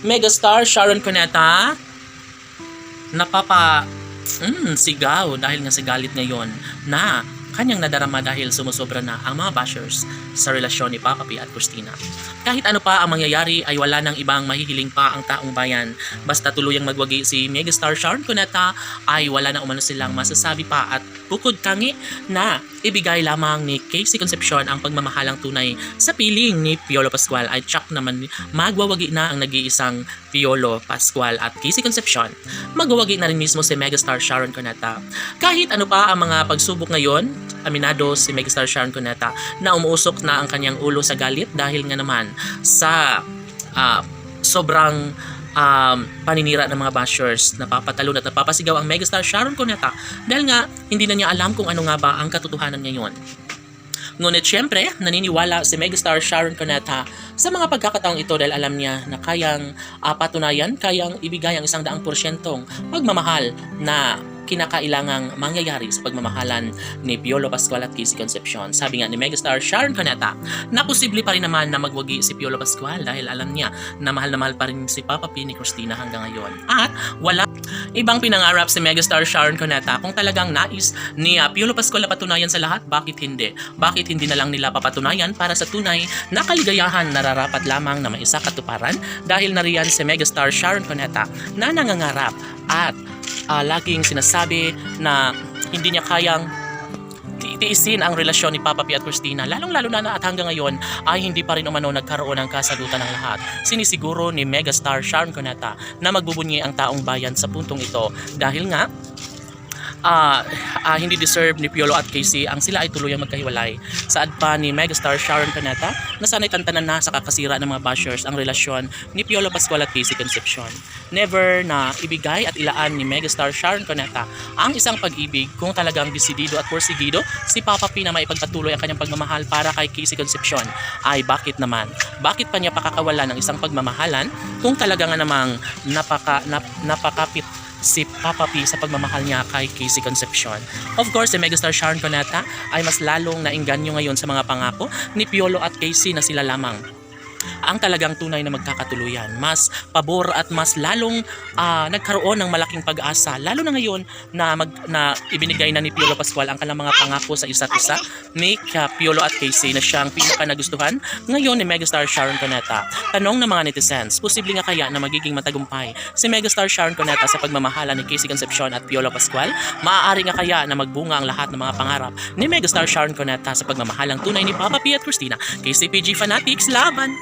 Megastar Sharon Cuneta sigaw dahil nga sa galit ngayon na kanyang nadarama dahil sumusobra na ang mga bashers sa relasyon ni Papa P at Christina. Kahit ano pa ang mangyayari ay wala nang ibang mahihiling pa ang taong bayan. Basta tuluyang magwagi si Megastar Sharon Cuneta ay wala na umano silang masasabi pa at bukod kangi na ibigay lamang ni Casey Concepcion ang pagmamahalang tunay sa piling ni Piolo Pascual ay tsak naman magwawagi na ang nag-iisang Piolo Pascual at Casey Concepcion. Magwawagi na rin mismo si Megastar Sharon Cuneta. Kahit ano pa ang mga pagsubok ngayon, aminado si Megastar Sharon Cuneta na umuusok na ang kanyang ulo sa galit dahil nga naman sa sobrang paninira ng mga bashers. Napapatalon at napapasigaw ang Megastar Sharon Cuneta dahil nga hindi na niya alam kung ano nga ba ang katotohanan ngayon. Ngunit syempre, naniniwala si Megastar Sharon Cuneta sa mga pagkakataong ito dahil alam niya na kayang patunayan, kayang ibigay ang 100% pagmamahal na kinakailangang mangyayari sa pagmamahalan ni Piolo Pascual at Casey Concepcion. Sabi nga ni Megastar Sharon Cuneta na posible pa rin naman na magwagi si Piolo Pascual dahil alam niya na mahal pa rin si Papa P ni Christina hanggang ngayon. At wala ibang pinangarap si Megastar Sharon Cuneta kung talagang nais ni Piolo Pascual na patunayan sa lahat, bakit hindi? Bakit hindi na lang nila papatunayan para sa tunay na kaligayahan nararapat lamang na maisakatuparan dahil nariyan si Megastar Sharon Cuneta na nangangarap at laging sinasabi na hindi niya kayang tiisin ang relasyon ni Papa P at Christina, lalong-lalo na at hanggang ngayon ay hindi pa rin umano nagkaroon ng kasagutan ng lahat. Sinisiguro ni Megastar Sharon Cuneta na magbubunyi ang taong bayan sa puntong ito dahil nga hindi deserve ni Piolo at Casey ang sila ay tuluyang magkahiwalay. Saad pa ni Megastar Sharon Cuneta na sana'y tantanan na sa kakasira ng mga bashers ang relasyon ni Piolo Pascual at Casey Concepcion. Never na ibigay at ilaan ni Megastar Sharon Cuneta ang isang pag-ibig kung talagang desidido at porsigido si Papa P na maipagpatuloy ang kanyang pagmamahal para kay Casey Concepcion. Ay bakit naman? Bakit pa niya pakakawalan ng isang pagmamahalan kung talaga nga namang napakapit si Papa P sa pagmamahal niya kay Casey Concepcion? Of course, si Megastar Sharon Cuneta ay mas lalong nainganyo ngayon sa mga pangako ni Piolo at Casey na sila lamang ang talagang tunay na magkakatuluyan. Mas pabor at mas lalong nagkaroon ng malaking pag-asa, lalo na ngayon na ibinigay na ni Piolo Pascual ang kanilang mga pangako sa isa't isa ni Piolo at Casey na siyang pinaka nagustuhan ngayon ni Megastar Sharon Cuneta. Tanong ng mga netizens, posible nga kaya na magiging matagumpay si Megastar Sharon Cuneta sa pagmamahala ni Casey Concepcion at Piolo Pascual? Maaari nga kaya na magbunga ang lahat ng mga pangarap ni Megastar Sharon Cuneta sa pagmamahalang tunay ni Papa P at Christina? KCPG Fanatics, laban!